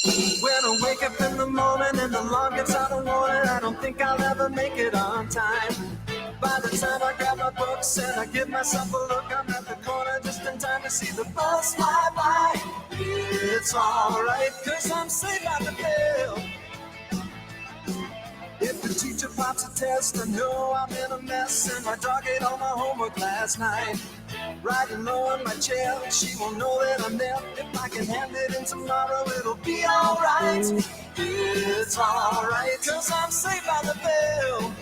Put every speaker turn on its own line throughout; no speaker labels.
When I wake up in the morning and the alarm gets out of warning, I don't think I'll ever make it on time. By the time I grab my books and I give myself a look, I'm at the corner just in time to see the bus fly by. It's alright, cause I'm saved by the bell. If the teacher pops a test, I know I'm in a mess, and my dog ate all my homework last night. Riding low in my chair, she won't know that I'm there. If I can hand it in tomorrow, it'll be alright. It's alright, cause I'm saved by the bell.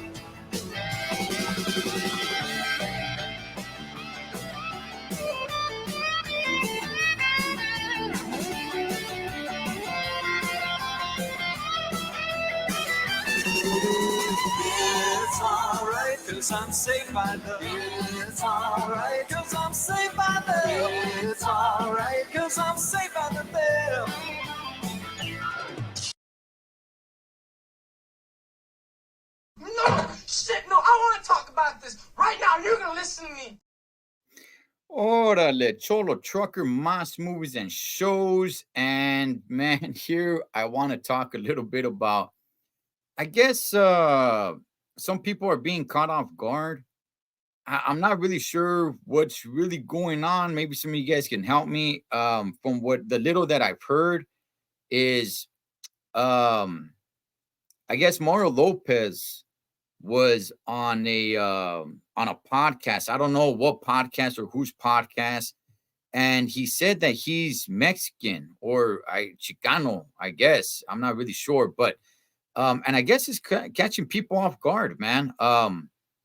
It's alright, cause I'm saved by the. It's alright, cause I'm saved by the. It's alright, cause I'm saved by the bell.
No, shit, no, I want to talk about this. Right now, you're going to listen to me.
Órale, Cholo Trucker, M.A.S. movies and shows. And man, here I want to talk a little bit about, I guess some people are being caught off guard. I'm not really sure what's really going on. Maybe some of you guys can help me. From what the little that I've heard is, I guess Mario Lopez was on a podcast. I don't know what podcast or whose podcast, and he said that he's Mexican or Chicano. I guess I'm not really sure, but and I guess it's catching people off guard, man.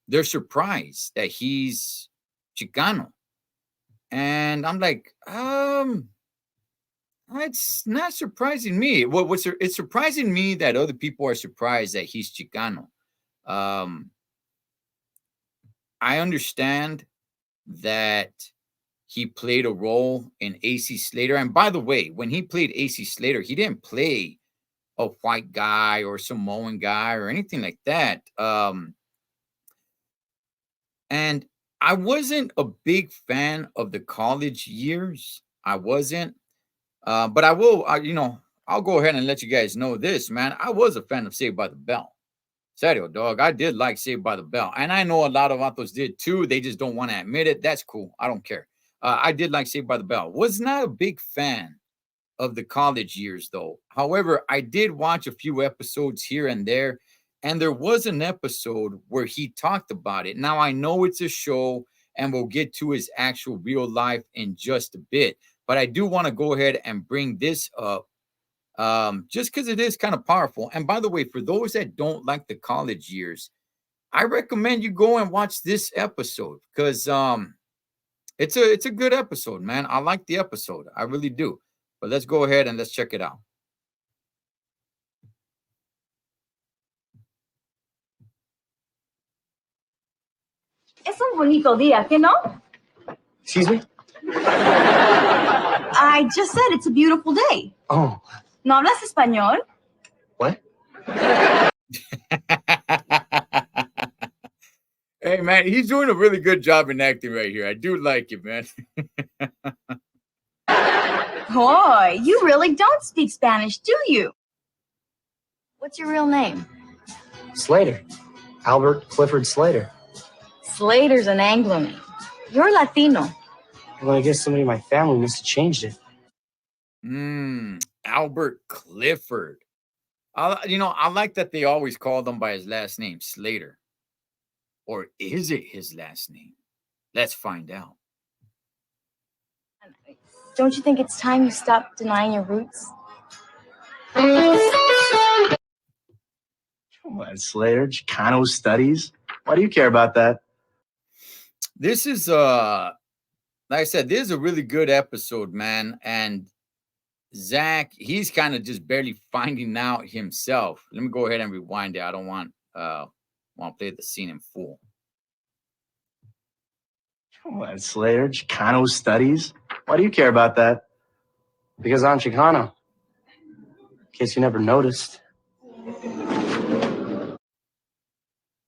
They're surprised that he's Chicano, and I'm like, it's not surprising me. It's surprising me that other people are surprised that he's Chicano. I understand that he played a role in A.C. Slater. And by the way, when he played A.C. Slater, he didn't play a white guy or Samoan guy or anything like that. And I wasn't a big fan of the college years. I wasn't. But I will, I'll go ahead and let you guys know this, man. I was a fan of Saved by the Bell. Serio, dog. I did like Saved by the Bell. And I know a lot of vatos did too. They just don't want to admit it. That's cool. I don't care. I did like Saved by the Bell. Was not a big fan of the college years, though. However, I did watch a few episodes here and there. And there was an episode where he talked about it. Now, I know it's a show, and we'll get to his actual real life in just a bit. But I do want to go ahead and bring this up just because it is kind of powerful. And by the way, for those that don't like the college years, I recommend you go and watch this episode because it's a good episode, man. I like the episode. I really do. But let's go ahead and let's check it out.
Es un bonito día, ¿qué no?
Excuse me?
I just said it's a beautiful day.
Oh.
¿No hablas español?
What?
Hey, man, he's doing a really good job in acting right here. I do like it, man.
Boy, you really don't speak Spanish, do you? What's your real name?
Slater. Albert Clifford Slater.
Slater's an Anglo name. You're Latino.
Well, I guess somebody in my family must have changed it.
Albert Clifford. I like that they always called him by his last name, Slater. Or is it his last name? Let's find out.
Don't you think it's time you stop denying your roots?
Come on, Slater. Chicano studies. Why do you care about that?
This is like I said, this is a really good episode, man. And Zach, he's kind of just barely finding out himself. Let me go ahead and rewind it. I don't want to play the scene in full.
Come on, Slater. Chicano studies. Why do you care about that? Because I'm Chicano. In case you never noticed.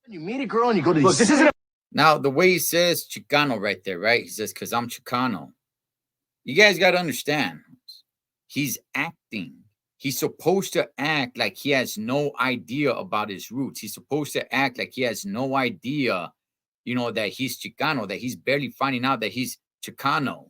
You meet a girl and you go to these... Look, this isn't...
Now, the way he says Chicano right there, right? He says, because I'm Chicano. You guys got to understand. He's acting. he's supposed to act like he has no idea about his roots. He's supposed to act like he has no idea, that he's Chicano, that he's barely finding out that he's Chicano.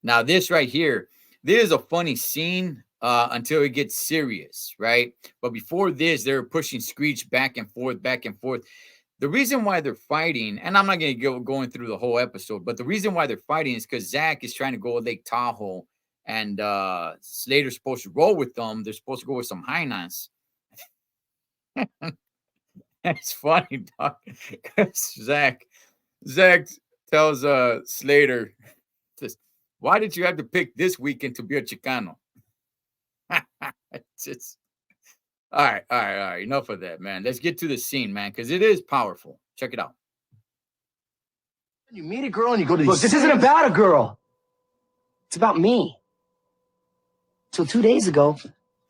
Now, this right here, this is a funny scene until it gets serious, right? But before this, they're pushing Screech back and forth, back and forth. The reason why they're fighting, and I'm not going to go going through the whole episode, but the reason why they're fighting is because Zach is trying to go to Lake Tahoe, and Slater's supposed to roll with them. They're supposed to go with some Hainas. It's funny, dog. Zach tells Slater, says, "Why did you have to pick this weekend to be a Chicano?" it's all right. Enough of that, man. Let's get to the scene, man, because it is powerful. Check it out.
You meet a girl and you go to
Look, this isn't about a girl. It's about me. Till 2 days ago,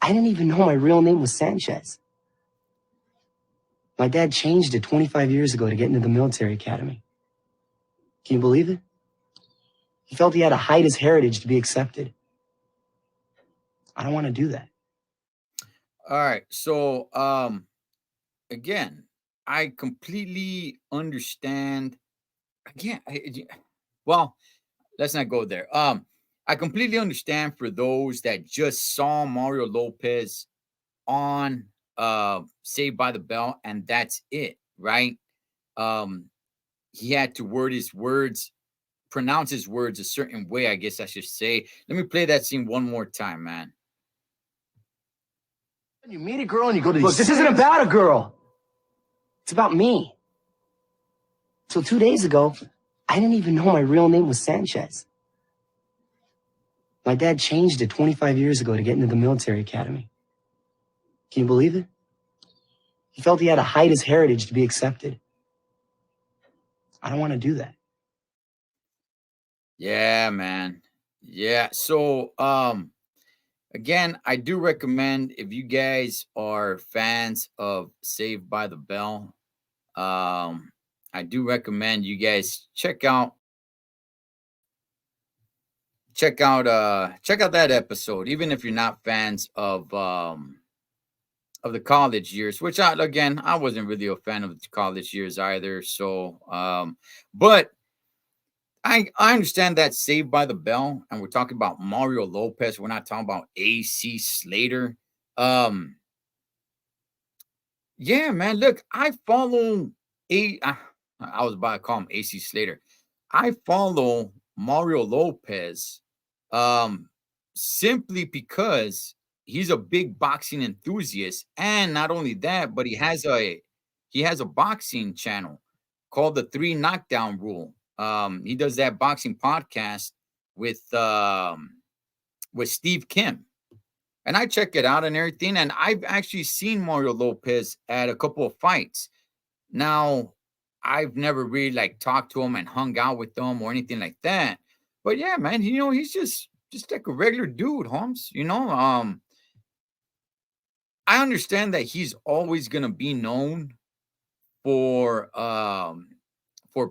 I didn't even know my real name was Sanchez. My dad changed it 25 years ago to get into the military academy. Can you believe it? He felt he had to hide his heritage to be accepted. I don't want to do that.
All right. So, again, I completely understand. Again, well, let's not go there. I completely understand for those that just saw Mario Lopez on Saved by the Bell, and that's it, right? He had to pronounce his words a certain way, I guess I should say. Let me play that scene one more time, man.
You meet a girl and you go to
Look, this isn't about a girl. It's about me. Till 2 days ago, I didn't even know my real name was Sanchez. My dad changed it 25 years ago to get into the military academy. Can you believe it? He felt he had to hide his heritage to be accepted. I don't want to do that.
Yeah, man. Yeah. So, again, I do recommend, if you guys are fans of Saved by the Bell, I do recommend you guys check out that episode, even if you're not fans of the college years, which I wasn't really a fan of the college years either. So, but I understand that Saved by the Bell, and we're talking about Mario Lopez. We're not talking about AC Slater. Yeah, man. Look, I follow I was about to call him AC Slater. I follow Mario Lopez simply because he's a big boxing enthusiast, and not only that, but he has a boxing channel called the 3 Knockdown Rule. He does that boxing podcast with Steve Kim, and I check it out and everything. And I've actually seen Mario Lopez at a couple of fights. Now, I've never really like talked to him and hung out with him or anything like that. But yeah, man, he's just like a regular dude, Holmes. I understand that he's always gonna be known for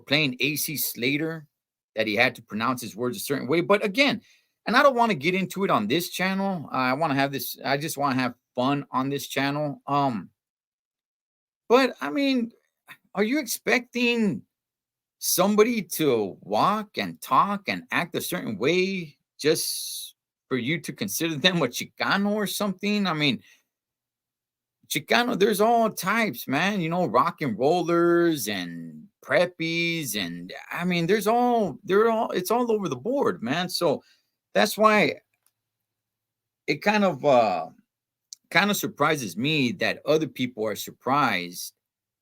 playing AC Slater, that he had to pronounce his words a certain way. But again, and I don't want to get into it on this channel. I just want to have fun on this channel. But I mean, are you expecting somebody to walk and talk and act a certain way just for you to consider them a Chicano or something? I mean, Chicano, there's all types, man. Rock and rollers and preppies, and I mean, it's all over the board, man. So that's why it kind of surprises me that other people are surprised,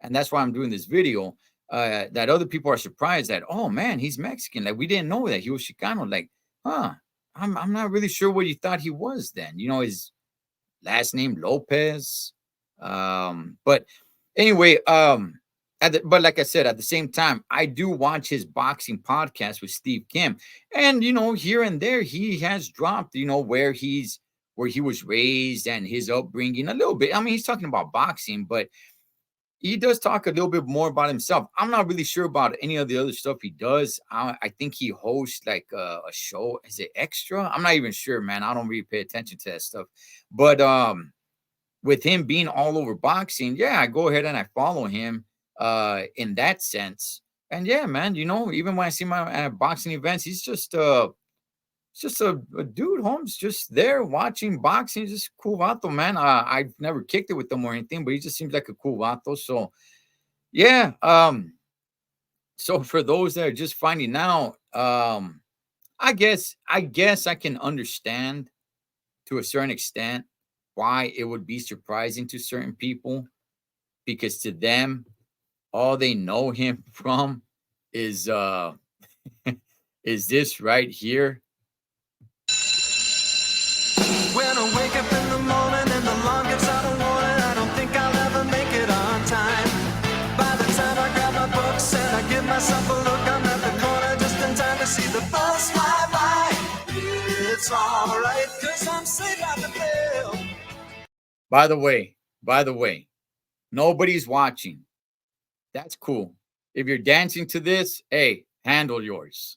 and that's why I'm doing this video. That other people are surprised that, oh man, he's Mexican. Like, we didn't know that he was Chicano. Like, I'm not really sure what you thought he was then. His last name Lopez. But anyway, but like I said, at the same time, I do watch his boxing podcast with Steve Kim, and here and there he has dropped, where he was raised and his upbringing a little bit. I mean, he's talking about boxing, but he does talk a little bit more about himself. I'm not really sure about any of the other stuff he does. I think he hosts like a show. Is it Extra? I'm not even sure, man. I don't really pay attention to that stuff. But with him being all over boxing, yeah, I go ahead and I follow him in that sense. And yeah, man, you know, even when I see my boxing events, he's just a dude, Holmes, just there watching boxing. Just cool vato, man. I've never kicked it with him or anything, but he just seems like a cool vato. So yeah. So for those that are just finding out, I guess I can understand to a certain extent why it would be surprising to certain people, because to them, all they know him from is is this right here.
When I wake up in the morning and the alarm gives out a warning, I don't think I'll ever make it on time. By the time I grab my books and I give myself a look, I'm at the corner just in time to see the bus fly by. It's alright, cause I'm saved by the bell.
By the way, nobody's watching. That's cool. If you're dancing to this, hey, handle yours.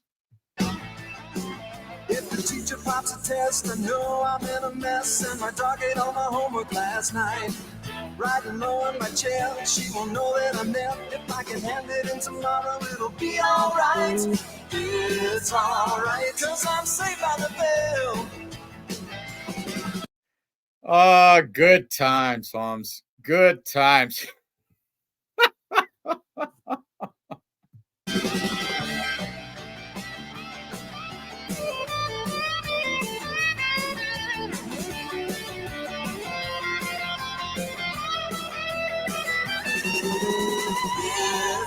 If the teacher pops a test, I know I'm in a mess, and my dog ate all my homework last night. Riding low in my chair, she won't know that I'm there. If I can hand it in tomorrow, it'll be alright. It's alright, cause I'm saved by the bell.
Oh, good times, Holmes. Good times.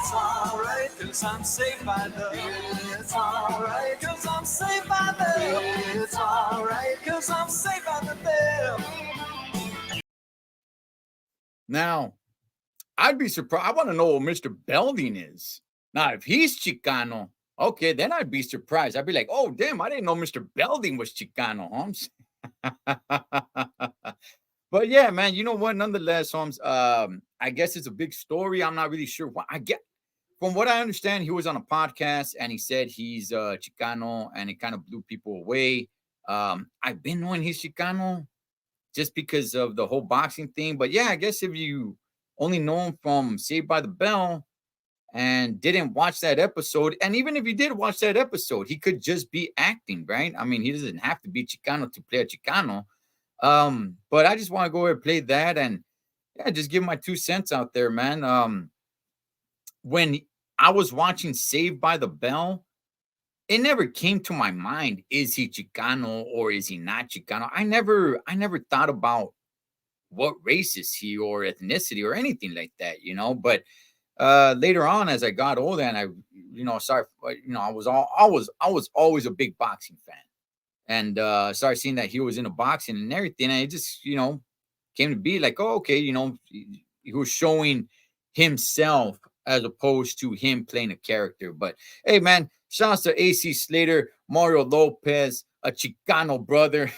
It's alright, cause I'm saved by the. It's alright, cause I'm saved by the. It's alright, cause I'm saved by the bell.
Now, I'd be surprised. I want to know what Mr. Belding is. Now, if he's Chicano, okay, then I'd be surprised. I'd be like, oh, damn, I didn't know Mr. Belding was Chicano, Holmes. But yeah, man, you know what? Nonetheless, Holmes, I guess it's a big story. I'm not really sure why. From what I understand, he was on a podcast and he said he's Chicano, and it kind of blew people away. I've been knowing he's Chicano just because of the whole boxing thing. But yeah, I guess if you only know him from Saved by the Bell and didn't watch that episode, and even if you did watch that episode, he could just be acting, right? I mean, he doesn't have to be Chicano to play a Chicano. But I just want to go ahead and play that, and yeah, just give my 2 cents out there, man. When I was watching Saved by the Bell, it never came to my mind, is he Chicano or is he not Chicano? I never thought about what race is he or ethnicity or anything like that, you know. But later on, as I got older, and I was always a big boxing fan, and started seeing that he was into boxing and everything, and it just, came to be like, oh, okay, he was showing himself as opposed to him playing a character. But hey, man, shouts to AC Slater, Mario Lopez, a Chicano brother.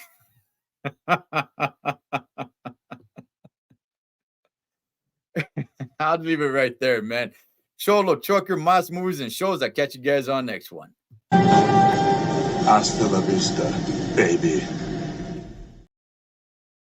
I'll leave it right there, man. Cholo, trucker, M.A.S. movies and shows. I'll catch you guys on next one.
Hasta la vista, baby.